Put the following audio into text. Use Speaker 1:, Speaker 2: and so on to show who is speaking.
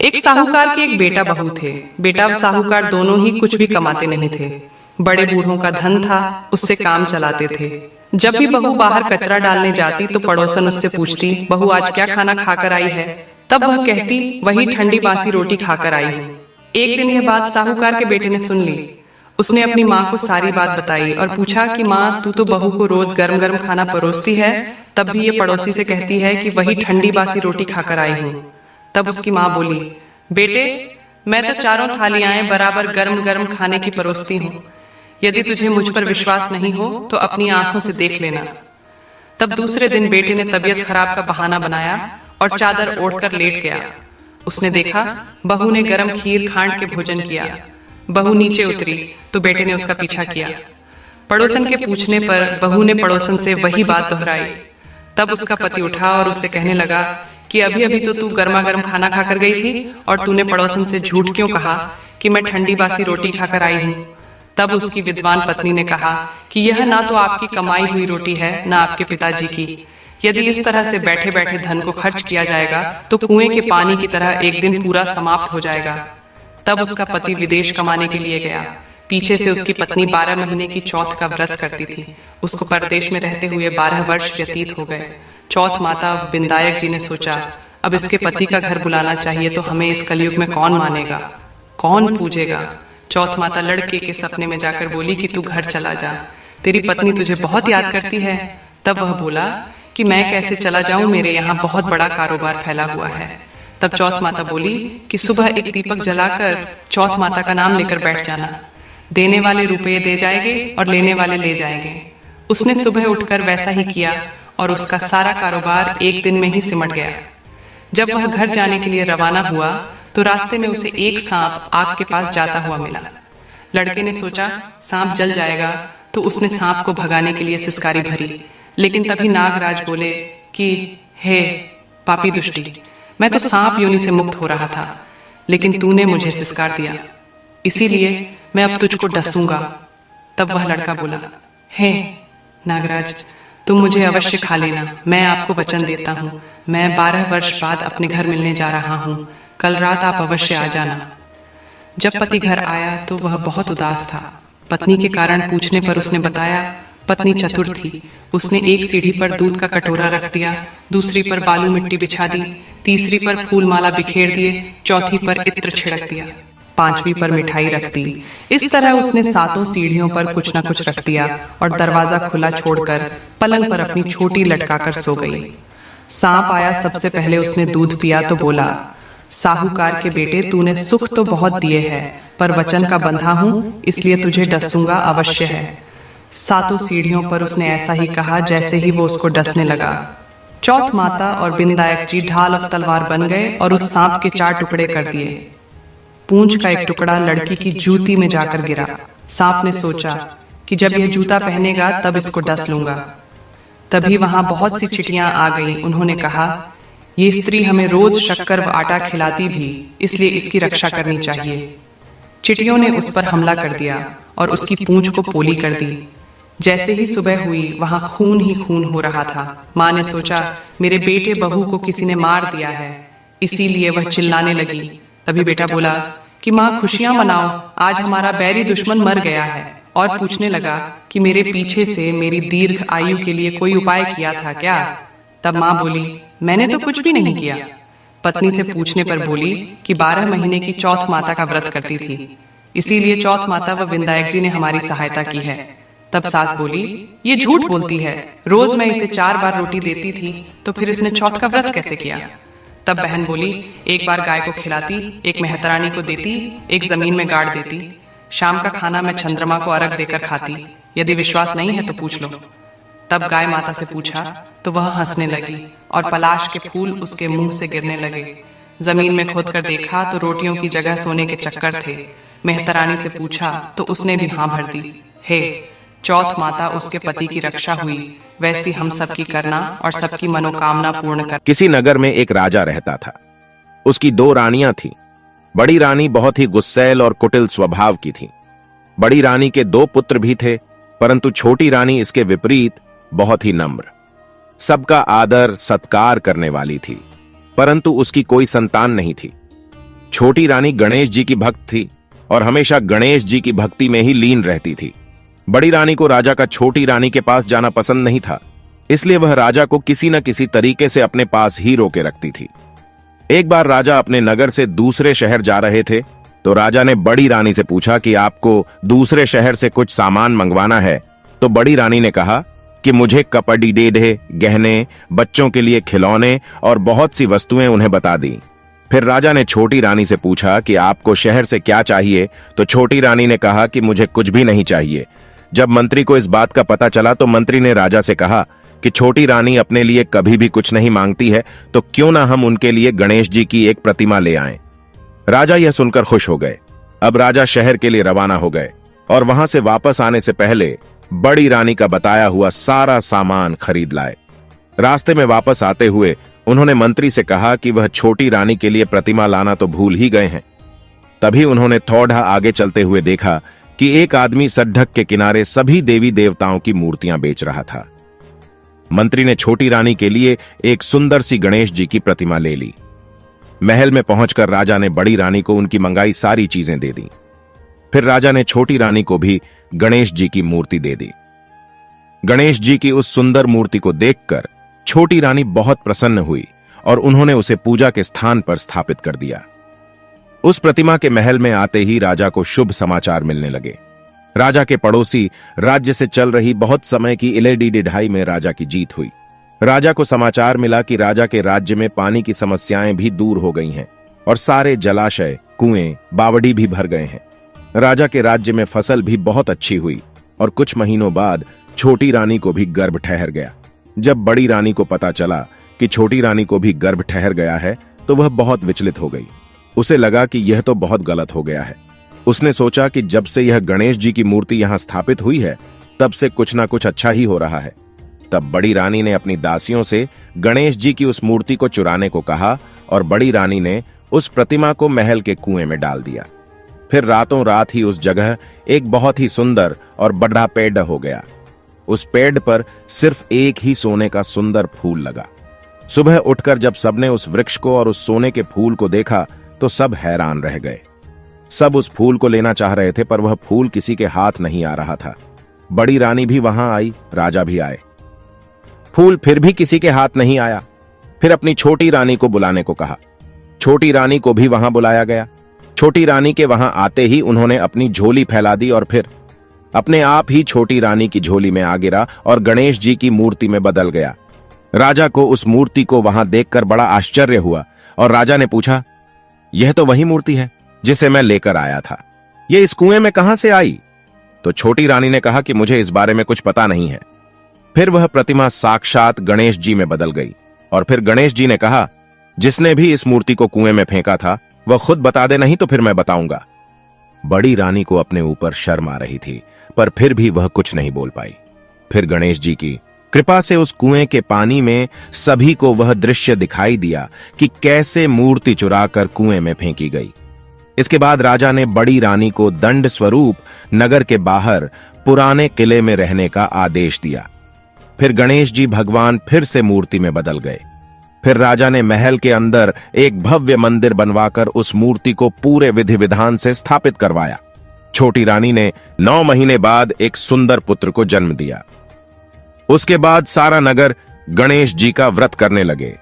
Speaker 1: एक साहूकार के एक बेटा बहू थे। बेटा व साहूकार दोनों ही कुछ भी कमाते नहीं थे। बड़े बूढ़ों का धन था, उससे काम चलाते थे। जब भी बहू बाहर कचरा डालने जाती तो पड़ोसन उससे पूछती, बहू आज क्या खाना खाकर आई है? तब वह कहती, वही ठंडी बासी रोटी खाकर आई हूँ। एक दिन यह बात साहूकार के बेटे ने सुन ली। उसने अपनी माँ को सारी बात बताई और पूछा कि माँ, तू तो बहू को रोज गरम गरम खाना परोसती है, तब भी ये पड़ोसी से कहती है कि वही ठंडी बासी रोटी खाकर आई हूँ। तब उसकी माँ बोली, बेटे, मैं तो चारों थालियां बराबर गरम गरम खाने की परोसती हूँ। यदि तुझे मुझ पर विश्वास नहीं हो तो अपनी आंखों से देख लेना। तब दूसरे दिन बेटे ने तबीयत खराब का बहाना बनाया और चादर ओढ़कर लेट गया। उसने देखा बहू ने गरम खीर खांड के भोजन किया। बहू नीचे उतरी तो बेटे ने उसका पीछा किया। पड़ोसन के पूछने पर बहू ने पड़ोसन से वही बात दोहराई। तब उसका पति उठा और उससे कहने लगा कि अभी अभी तो तू गर्मा गर्म खाना खाकर गई थी और तूने पड़ोसन से झूठ क्यों कहा कि मैं ठंडी बासी रोटी खाकर आई हूँ? तब उसकी विद्वान पत्नी ने कहा कि यह ना तो आपकी कमाई हुई रोटी है, ना आपके पिताजी की। यदि इस तरह से बैठे बैठे धन को खर्च किया जाएगा तो कुएं के पानी की तरह एक दिन पूरा समाप्त हो जाएगा। तब उसका पति विदेश कमाने के लिए गया। पीछे से उसकी पत्नी 12 महीने की चौथ का व्रत करती थी। उसको परदेश में रहते हुए 12 वर्ष व्यतीत हो गए। चौथ माता विंदायक जी ने सोचा, अब इसके पति का घर बुलाना चाहिए तो हमें इस कलयुग में कौन मानेगा, कौन पूजेगा। चौथ माता लड़के के सपने में जाकर बोली कि तू घर चला जा, तेरी पत्नी तुझे बहुत याद करती है। तब वह बोला कि मैं कैसे चला जाऊं, मेरे यहाँ बहुत बड़ा कारोबार फैला हुआ है। तब चौथ माता बोली कि सुबह एक दीपक जलाकर चौथ माता का नाम लेकर बैठ जाना। देने वाले रुपये दे जाएंगे और लेने वाले ले जाएंगे। उसने सुबह उठकर वैसा ही किया और उसका सारा कारोबार एक दिन में ही सिमट गया। जब वह घर जाने के लिए रवाना हुआ तो रास्ते में उसे एक सांप आग के पास जाता हुआ मिला। लड़के ने सोचा सांप जल जाएगा तो उसने सांप को भगाने के लिए सिसकारी भरी। लेकिन तभी नागराज बोले कि हे पापी दुष्टी, मैं तो सांप योनि से मुक्त हो रहा था, लेकिन तूने मुझे सिसकार दिया, इसीलिए मैं अब तुझको डसूंगा। तब वह लड़का बोला, हे नागराज, तुम मुझे अवश्य खा लेना, मैं आपको वचन देता हूँ। मैं 12 वर्ष बाद अपने घर मिलने जा रहा हूँ, कल रात आप अवश्य आ जाना। जब पति घर आया तो वह बहुत उदास था। पत्नी के कारण पूछने पर उसने बताया, पत्नी चतुर थी। उसने एक सीढ़ी पर दूध का कटोरा रख दिया, दूसरी पर बालू मिट्टी बिछा दी, तीसरी पर फूल माला बिखेर दिए, चौथी पर इत्र छिड़क दिया, पांचवी पर मिठाई रख दी। इस तरह उसने 7 सीढ़ियों पर कुछ न कुछ रख दिया और दरवाजा खुला छोड़कर पलंग पर अपनी छोटी लटकाकर सो गई। सांप आया, सबसे पहले उसने दूध पिया तो बोला, साहूकार के बेटे, तूने सुख तो बहुत दिए हैं, पर वचन का बंधा हूँ, इसलिए तुझे डसूंगा अवश्य है। 7 सीढ़ियों पर उसने ऐसा ही कहा। जैसे ही वो उसको डसने लगा, चौथ माता और विंदायक जी ढाल और तलवार बन गए और उस सांप के 4 टुकड़े कर दिए। पूंछ का एक टुकड़ा लड़की की जूती में जाकर गिरा। सांप ने सोचा कि जब यह जूता पहनेगा तब इसको डस लूंगा। तभी वहां बहुत सी चिटियां आ गईं। उन्होंने कहा, ये स्त्री हमें रोज शक्कर व आटा खिलाती भी, इसलिए इसकी रक्षा करनी चाहिए। चिटियों ने उस पर हमला कर दिया और उसकी पूंछ को पोली कर दी। जैसे ही सुबह हुई वहां खून ही खून हो रहा था। माँ ने सोचा, मेरे बेटे बहू को किसी ने मार दिया है, इसीलिए वह चिल्लाने लगी। तभी बेटा बोला कि माँ खुशियां मनाओ, आज हमारा बैरी दुश्मन मर गया है। और पूछने लगा कि मेरे पीछे से मेरी दीर्घ आयु के लिए कोई उपाय किया था क्या? तब माँ बोली, मैंने तो कुछ भी नहीं किया। पत्नी से पूछने पर बोली कि 12 महीने की चौथ माता का व्रत करती थी, इसीलिए चौथ माता व विंदायक जी ने हमारी सहायता की है। तब सास बोली, ये झूठ बोलती है, रोज मैं इसे 4 बार रोटी देती थी, तो फिर इसने चौथ का व्रत कैसे किया? तब बहन बोली, एक बार गाय को खिलाती, एक मेहतरानी को देती, एक जमीन में गाड़ देती। शाम का खाना मैं चंद्रमा को अर्घ देकर खाती। यदि विश्वास नहीं है तो पूछ लो। तब गाय माता से पूछा तो वह हंसने लगी और पलाश के फूल उसके मुंह से गिरने लगे। जमीन में खोद कर देखा तो रोटियों की जगह सोने के चक्कर थे। मेहतरानी से पूछा तो उसने भी हाँ भर दी। हे चौथ माता, उसके पति की रक्षा हुई, वैसी हम सबकी करना और सबकी मनोकामना पूर्ण कर।
Speaker 2: किसी नगर में एक राजा रहता था। उसकी 2 रानियां थीं। बड़ी रानी बहुत ही गुस्सैल और कुटिल स्वभाव की थी। बड़ी रानी के 2 पुत्र भी थे, परंतु छोटी रानी इसके विपरीत बहुत ही नम्र, सबका आदर सत्कार करने वाली थी, परंतु उसकी कोई संतान नहीं थी। छोटी रानी गणेश जी की भक्त थी और हमेशा गणेश जी की भक्ति में ही लीन रहती थी। बड़ी रानी को राजा का छोटी रानी के पास जाना पसंद नहीं था, इसलिए वह राजा को किसी न किसी तरीके से अपने पास ही रोके रखती थी। एक बार राजा अपने नगर से दूसरे शहर जा रहे थे तो राजा ने बड़ी रानी से पूछा कि आपको दूसरे शहर से कुछ सामान मंगवाना है। तो बड़ी रानी ने कहा कि मुझे कपड़े, डेढ़े, गहने, बच्चों के लिए खिलौने और बहुत सी वस्तुएं उन्हें बता दी। फिर राजा ने छोटी रानी से पूछा कि आपको शहर से क्या चाहिए। तो छोटी रानी ने कहा कि मुझे कुछ भी नहीं चाहिए। जब मंत्री को इस बात का पता चला तो मंत्री ने राजा से कहा कि छोटी रानी अपने लिए कभी भी कुछ नहीं मांगती है, तो क्यों ना हम उनके लिए गणेश जी की एक प्रतिमा ले आएं। राजा यह सुनकर खुश हो गए। अब राजा शहर के लिए रवाना हो गए और वहां से वापस आने से पहले बड़ी रानी का बताया हुआ सारा सामान खरीद लाए। रास्ते में वापस आते हुए उन्होंने मंत्री से कहा कि वह छोटी रानी के लिए प्रतिमा लाना तो भूल ही गए हैं। तभी उन्होंने थोड़ा आगे चलते हुए देखा कि एक आदमी सड़क के किनारे सभी देवी देवताओं की मूर्तियां बेच रहा था। मंत्री ने छोटी रानी के लिए एक सुंदर सी गणेश जी की प्रतिमा ले ली। महल में पहुंचकर राजा ने बड़ी रानी को उनकी मंगाई सारी चीजें दे दी। फिर राजा ने छोटी रानी को भी गणेश जी की मूर्ति दे दी। गणेश जी की उस सुंदर मूर्ति को देखकर छोटी रानी बहुत प्रसन्न हुई और उन्होंने उसे पूजा के स्थान पर स्थापित कर दिया। उस प्रतिमा के महल में आते ही राजा को शुभ समाचार मिलने लगे। राजा के पड़ोसी राज्य से चल रही बहुत समय की इलेडी डिढ़ाई में राजा की जीत हुई। राजा को समाचार मिला कि राजा के राज्य में पानी की समस्याएं भी दूर हो गई हैं और सारे जलाशय, कुएं, बावड़ी भी भर गए हैं। राजा के राज्य में फसल भी बहुत अच्छी हुई और कुछ महीनों बाद छोटी रानी को भी गर्भ ठहर गया। जब बड़ी रानी को पता चला कि छोटी रानी को भी गर्भ ठहर गया है तो वह बहुत विचलित हो गई। उसे लगा कि यह तो बहुत गलत हो गया है। उसने सोचा कि जब से यह गणेश जी की मूर्ति यहां स्थापित हुई है तब से कुछ ना कुछ अच्छा ही हो रहा है। तब बड़ी रानी ने अपनी दासियों से गणेश जी की उस मूर्ति को चुराने को कहा और बड़ी रानी ने उस प्रतिमा को महल के कुएं में डाल दिया। फिर रातों रात ही उस जगह एक बहुत ही सुंदर और बड़ा पेड़ हो गया। उस पेड़ पर सिर्फ एक ही सोने का सुंदर फूल लगा। सुबह उठकर जब सबने उस वृक्ष को और उस सोने के फूल को देखा तो सब हैरान रह गए। सब उस फूल को लेना चाह रहे थे पर वह फूल किसी के हाथ नहीं आ रहा था। बड़ी रानी भी वहां आई, राजा भी आए, फूल फिर भी किसी के हाथ नहीं आया। फिर अपनी छोटी रानी को बुलाने को कहा। छोटी रानी को भी वहां बुलाया गया। छोटी रानी के वहां आते ही उन्होंने अपनी झोली फैला दी और फिर अपने आप ही छोटी रानी की झोली में आ गिरा और गणेश जी की मूर्ति में बदल गया। राजा को उस मूर्ति को वहां देखकर बड़ा आश्चर्य हुआ और राजा ने पूछा, यह तो वही मूर्ति है जिसे मैं लेकर आया था, यह इस कुएं में कहां से आई? तो छोटी रानी ने कहा कि मुझे इस बारे में कुछ पता नहीं है। फिर वह प्रतिमा साक्षात गणेश जी में बदल गई और फिर गणेश जी ने कहा, जिसने भी इस मूर्ति को कुएं में फेंका था वह खुद बता दे, नहीं तो फिर मैं बताऊंगा। बड़ी रानी को अपने ऊपर शर्म आ रही थी पर फिर भी वह कुछ नहीं बोल पाई। फिर गणेश जी की कृपा से उस कुएं के पानी में सभी को वह दृश्य दिखाई दिया कि कैसे मूर्ति चुराकर कुएं में फेंकी गई। इसके बाद राजा ने बड़ी रानी को दंड स्वरूप नगर के बाहर पुराने किले में रहने का आदेश दिया। फिर गणेश जी भगवान फिर से मूर्ति में बदल गए। फिर राजा ने महल के अंदर एक भव्य मंदिर बनवाकर उस मूर्ति को पूरे विधि विधान से स्थापित करवाया। छोटी रानी ने 9 महीने बाद एक सुंदर पुत्र को जन्म दिया। उसके बाद सारा नगर गणेश जी का व्रत करने लगे।